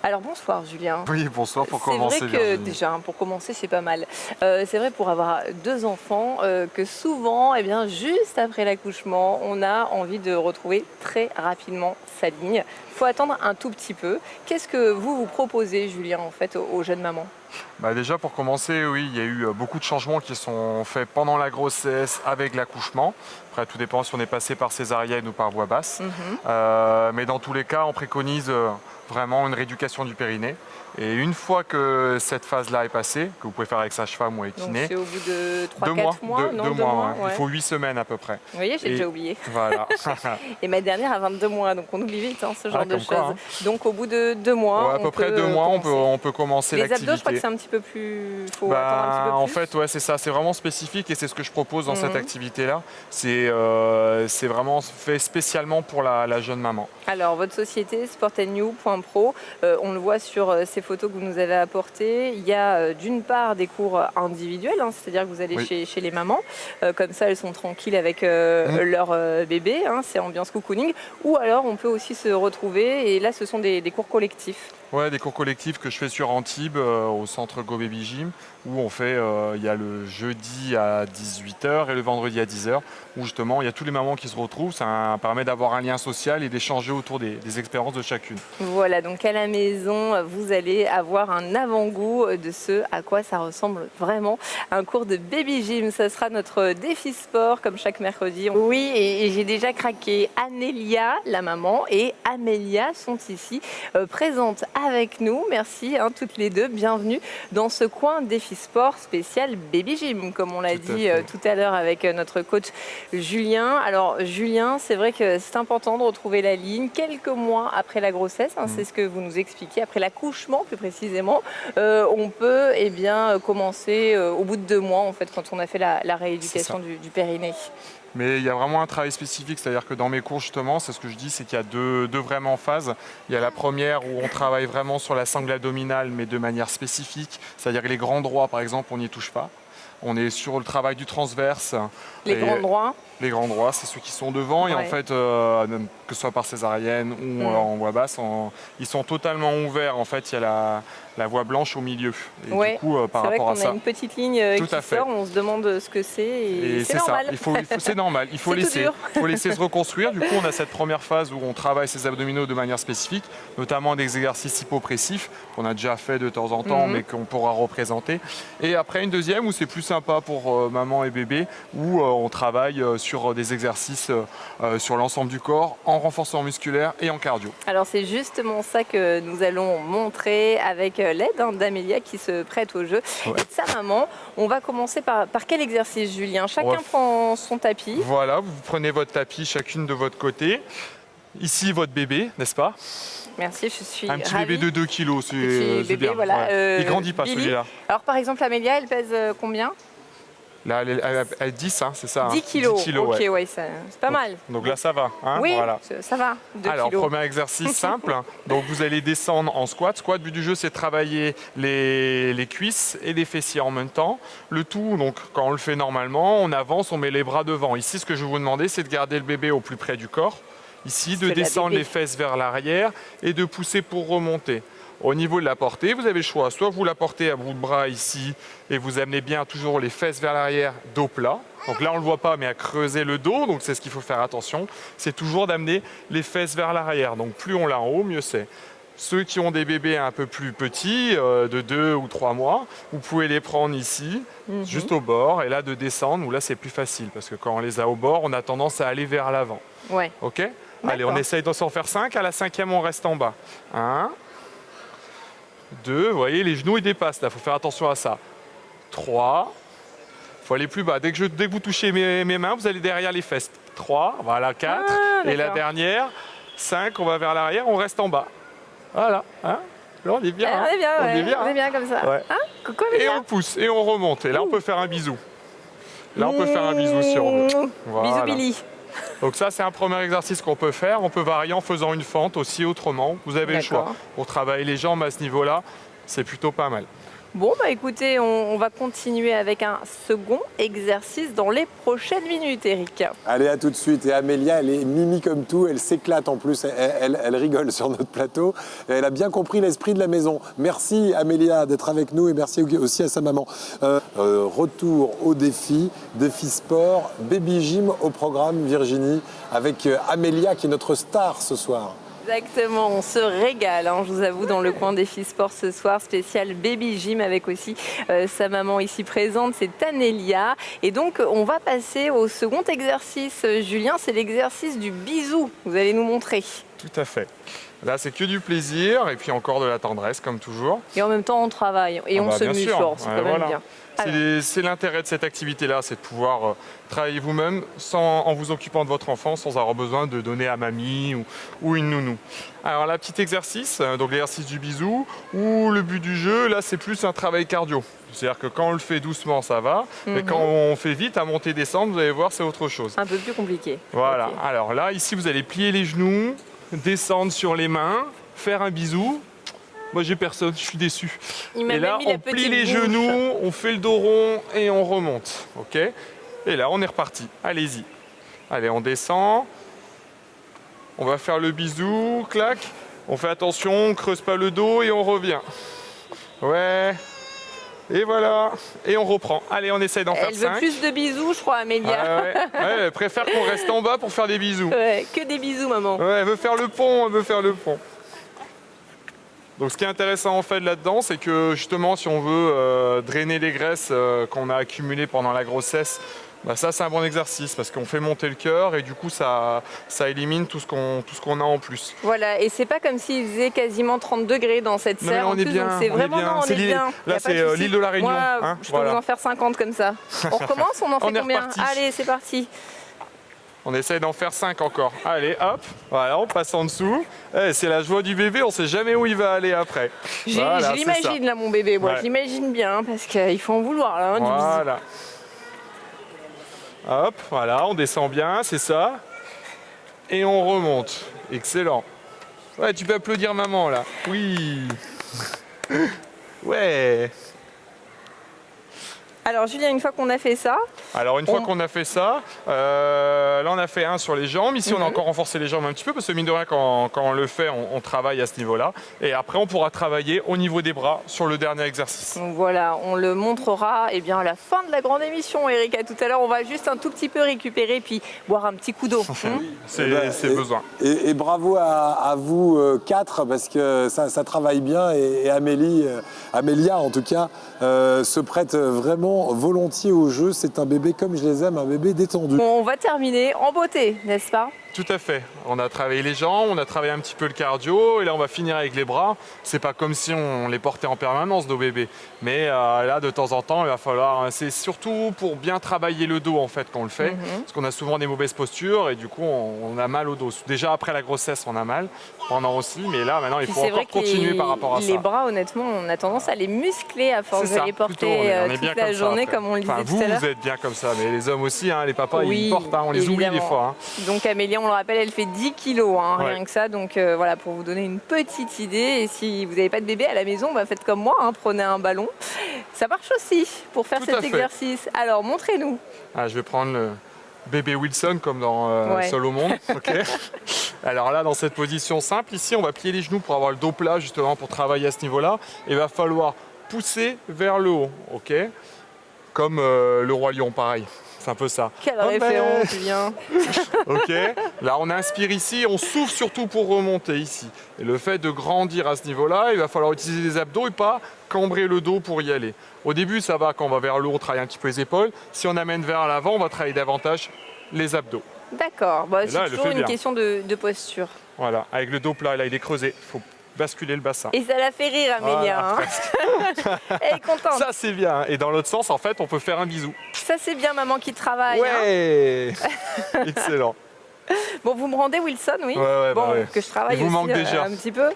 Alors bonsoir Julien. Oui, bonsoir pour commencer. C'est vrai que déjà, pour commencer, c'est pas mal. C'est vrai pour avoir deux enfants que souvent, juste après l'accouchement, on a envie de retrouver très rapidement sa ligne. Il faut attendre un tout petit peu. Qu'est-ce que vous proposez, Julien, en fait, aux jeunes mamans? Déjà pour commencer, oui, il y a eu beaucoup de changements qui sont faits pendant la grossesse avec l'accouchement. Après, tout dépend si on est passé par césarienne ou par voie basse. Mais dans tous les cas, on préconise vraiment une rééducation du périnée. Et une fois que cette phase-là est passée, que vous pouvez faire avec sage-femme ou avec Donc kiné, c'est au bout de 3-4 mois, deux non, mois, ouais. Il faut 8 semaines à peu près. Vous voyez, j'ai déjà oublié. Voilà. Et ma dernière a 22 mois, donc on oublie vite ce genre de comme quoi, choses. Donc au bout de 2 mois, à peu près 2 mois, on peut commencer l'activité. Les abdos, je crois que c'est un petit peu plus... faut attendre un petit peu plus. En fait, ouais, c'est ça. C'est vraiment spécifique et c'est ce que je propose dans cette activité-là. C'est vraiment fait spécialement pour la jeune maman. Alors, votre société, sportandnew.pro, on le voit sur ces photos que vous nous avez apportées. Il y a d'une part des cours individuels, c'est-à-dire que vous allez chez les mamans. Comme ça, elles sont tranquilles avec leur bébé. C'est ambiance cocooning. Ou alors, on peut aussi se retrouver. Et là, ce sont des cours collectifs. Ouais, des cours collectifs que je fais sur Antibes, au centre Go Baby Gym, où on fait, il y a le jeudi à 18 h et le vendredi à 10 h, où justement il y a tous les mamans qui se retrouvent. Ça permet d'avoir un lien social et d'échanger autour des expériences de chacune. Voilà, donc à la maison, vous allez avoir un avant-goût de ce à quoi ça ressemble vraiment. Un cours de Baby Gym, ça sera notre défi sport, comme chaque mercredi. Oui, et j'ai déjà craqué. Anélia, la maman, et Amélia sont ici, présentes avec nous. Merci toutes les deux. Bienvenue dans ce coin défi sport spécial Baby Gym, comme on l'a dit tout à l'heure avec notre coach Julien. Alors Julien, c'est vrai que c'est important de retrouver la ligne quelques mois après la grossesse. C'est ce que vous nous expliquez. Après l'accouchement, plus précisément, on peut commencer au bout de 2 mois, en fait, quand on a fait la rééducation du périnée. Mais il y a vraiment un travail spécifique, c'est-à-dire que dans mes cours, justement, c'est ce que je dis, c'est qu'il y a deux vraiment phases. Il y a la première où on travaille vraiment sur la sangle abdominale, mais de manière spécifique, c'est-à-dire que les grands droits, par exemple, on n'y touche pas. On est sur le travail du transverse. Les grands droits? Les grands droits, c'est ceux qui sont devant. Et en fait, que ce soit par césarienne ou en voie basse, ils sont totalement ouverts. En fait, il y a la voie blanche au milieu. Et du coup, par rapport à ça, on a une petite ligne qui sort, on se demande ce que c'est. Et c'est normal. C'est normal, il faut laisser se reconstruire. Du coup, on a cette première phase où on travaille ses abdominaux de manière spécifique, notamment des exercices hypopressifs qu'on a déjà fait de temps en temps, mais qu'on pourra représenter. Et après, une deuxième où c'est plus sympa pour maman et bébé, où on travaille sur des exercices sur l'ensemble du corps, en renforcement musculaire et en cardio. Alors c'est justement ça que nous allons montrer avec l'aide d'Amélia qui se prête au jeu et de sa maman. On va commencer par quel exercice, Julien? Chacun prend son tapis. Voilà, vous prenez votre tapis chacune de votre côté. Ici, votre bébé, n'est-ce pas? Merci, je suis un petit ravie. Bébé de 2 kg, c'est bien. Voilà. Il grandit pas celui-là. Alors par exemple, Amélia, elle pèse combien? Là, elle 10, c'est ça. 10 kilos. 10 kilos, ok, c'est pas mal. Donc là, ça va. Oui, voilà. ça va. 2 Alors, kilos. premier exercice simple. Donc, vous allez descendre en squat. Squat, le but du jeu, c'est de travailler les cuisses et les fessiers en même temps. Le tout, donc, quand on le fait normalement, on avance, on met les bras devant. Ici, ce que je vais vous demander, c'est de garder le bébé au plus près du corps. Ici, de descendre les fesses vers l'arrière et de pousser pour remonter. Au niveau de la portée, vous avez le choix. Soit vous la portez à bout de bras ici et vous amenez bien toujours les fesses vers l'arrière, dos plat. Donc là, on ne le voit pas, mais à creuser le dos. Donc c'est ce qu'il faut faire attention. C'est toujours d'amener les fesses vers l'arrière. Donc plus on l'a en haut, mieux c'est. Ceux qui ont des bébés un peu plus petits, de 2 ou 3 mois, vous pouvez les prendre ici, juste au bord, et là de descendre, où là c'est plus facile. Parce que quand on les a au bord, on a tendance à aller vers l'avant. Ouais. OK ? Allez, on essaye de s'en faire 5. À la 5e, on reste en bas. 1. 2, vous voyez, les genoux ils dépassent là, il faut faire attention à ça. 3, il faut aller plus bas. Dès que vous touchez mes mains, vous allez derrière les fesses. 3, voilà, 4, et la dernière, 5, on va vers l'arrière, on reste en bas. Voilà, là on est bien. On est bien comme ça. Ouais. Coucou, et on pousse, et on remonte, et là on peut faire un bisou. Là on peut faire un bisou si on veut. Voilà. Bisous Billy. Donc ça, c'est un premier exercice qu'on peut faire. On peut varier en faisant une fente aussi autrement. Vous avez le choix. Pour travailler les jambes à ce niveau-là, c'est plutôt pas mal. Bon, bah écoutez, on va continuer avec un second exercice dans les prochaines minutes, Eric. Allez, à tout de suite. Et Amélia, elle est mimi comme tout, elle s'éclate en plus, elle rigole sur notre plateau. Et elle a bien compris l'esprit de la maison. Merci Amélia d'être avec nous et merci aussi à sa maman. Retour au défi sport, Baby Gym au programme, Virginie, avec Amélia qui est notre star ce soir. Exactement, on se régale, hein, je vous avoue, dans le coin défi sport ce soir, spécial Baby Gym avec aussi sa maman ici présente, c'est Anélia. Et donc, on va passer au second exercice, Julien, c'est l'exercice du bisou. Vous allez nous montrer. Tout à fait. Là, c'est que du plaisir et puis encore de la tendresse, comme toujours. Et en même temps, on travaille et on se muscle, c'est quand même bien. C'est l'intérêt de cette activité-là, c'est de pouvoir travailler vous-même en vous occupant de votre enfant, sans avoir besoin de donner à mamie ou une nounou. Alors là, petit exercice, donc l'exercice du bisou, où le but du jeu, là, c'est plus un travail cardio. C'est-à-dire que quand on le fait doucement, ça va, mais quand on fait vite, à monter, descendre, vous allez voir, c'est autre chose. Un peu plus compliqué. Voilà, Okay. Alors là, ici, vous allez plier les genoux, descendre sur les mains, faire un bisou. Moi, j'ai personne, je suis déçu. Et là, on plie les genoux, on fait le dos rond et on remonte. Ok ? Et là, on est reparti. Allez-y. Allez, on descend. On va faire le bisou, clac. On fait attention, on ne creuse pas le dos et on revient. Ouais. Et voilà. Et on reprend. Allez, on essaye d'en faire 5. Elle veut plus de bisous, je crois, Amélia. Ouais, elle préfère qu'on reste en bas pour faire des bisous. Ouais, que des bisous, maman. Ouais, elle veut faire le pont, Donc ce qui est intéressant en fait là-dedans, c'est que justement si on veut drainer les graisses qu'on a accumulées pendant la grossesse, bah ça c'est un bon exercice parce qu'on fait monter le cœur et du coup ça élimine tout ce qu'on a en plus. Voilà, et c'est pas comme s'il faisait quasiment 30 degrés dans cette serre. On est bien, c'est vraiment non, on est bien. Là c'est l'île de la Réunion. Moi, je peux vous en faire 50 comme ça. On recommence, on en fait combien? Allez, c'est parti. On essaye d'en faire 5 encore. Allez, hop, voilà, on passe en dessous. C'est la joie du bébé, on sait jamais où il va aller après. Voilà, je l'imagine là, mon bébé. Moi, je l'imagine bien, hein, parce qu'il faut en vouloir là. Hein, voilà. Hop, voilà, on descend bien, c'est ça. Et on remonte. Excellent. Ouais, tu peux applaudir maman là. Oui. Ouais. Alors Julien, une fois qu'on a fait ça... là on a fait un sur les jambes. Ici on a encore renforcé les jambes un petit peu parce que mine de rien quand on le fait, on travaille à ce niveau-là. Et après on pourra travailler au niveau des bras sur le dernier exercice. Donc voilà, on le montrera à la fin de la grande émission, Eric. À tout à l'heure, on va juste un tout petit peu récupérer puis boire un petit coup d'eau. C'est besoin. Et bravo à vous 4 parce que ça travaille bien et Amélia en tout cas se prête vraiment volontiers au jeu. C'est un bébé comme je les aime, un bébé détendu. On va terminer en beauté, n'est-ce pas? Tout à fait. On a travaillé les jambes, on a travaillé un petit peu le cardio et là on va finir avec les bras. C'est pas comme si on les portait en permanence nos bébés, mais là de temps en temps il va falloir. C'est surtout pour bien travailler le dos en fait qu'on le fait, parce qu'on a souvent des mauvaises postures et du coup on a mal au dos. Déjà après la grossesse on a mal, pendant aussi, mais là maintenant il faut encore continuer par rapport à ça. Les bras honnêtement on a tendance à les muscler à force de les porter toute la journée comme on le disait tout à l'heure. Vous êtes bien comme ça, mais les hommes aussi, hein, les papas ils portent, on les oublie des fois. Donc Amélia, on le rappelle, elle fait 10 kilos, rien que ça. Donc voilà, pour vous donner une petite idée. Et si vous n'avez pas de bébé à la maison, faites comme moi, prenez un ballon. Ça marche aussi pour faire cet exercice. Alors, montrez-nous. Je vais prendre le bébé Wilson comme dans Seul au monde. Okay. Alors là, dans cette position simple, ici, on va plier les genoux pour avoir le dos plat, justement, pour travailler à ce niveau-là. Il va falloir pousser vers le haut, ok? Comme le roi lion, pareil. C'est un peu ça. Quelle référence, Julien. Ok. Là, on inspire ici, on souffle surtout pour remonter ici. Et le fait de grandir à ce niveau-là, il va falloir utiliser les abdos et pas cambrer le dos pour y aller. Au début, ça va, quand on va vers le haut, on travaille un petit peu les épaules. Si on amène vers l'avant, on va travailler davantage les abdos. D'accord. C'est toujours une question de posture. Voilà. Avec le dos plat, là, il est creusé. Il faut basculer le bassin. Et ça la fait rire, Amélia. Voilà, elle est contente. Ça, c'est bien. Et dans l'autre sens, en fait, on peut faire un bisou. Ça, c'est bien, maman qui travaille. Ouais. Excellent. Bon, vous me rendez Wilson, oui. Que je travaille vous aussi manque déjà. Un petit peu.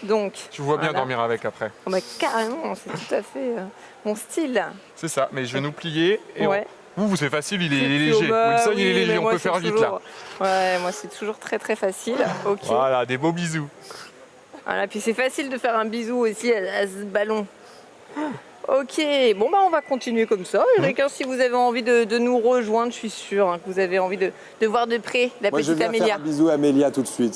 Donc. Tu vois bien dormir avec après. Carrément, c'est tout à fait mon style. C'est ça. Mais je vais nous plier et Vous, c'est facile, il est léger. Wilson, il est léger, on peut faire vite là. Ouais, moi, c'est toujours très très facile. Ok. Voilà, des beaux bisous. Voilà, puis c'est facile de faire un bisou aussi à ce ballon. Ok, bon bah on va continuer comme ça. Eric, hein, si vous avez envie de nous rejoindre, je suis sûre que vous avez envie de voir de près la Moi, je petite viens Amélia. faire un bisou à Amélia tout de suite.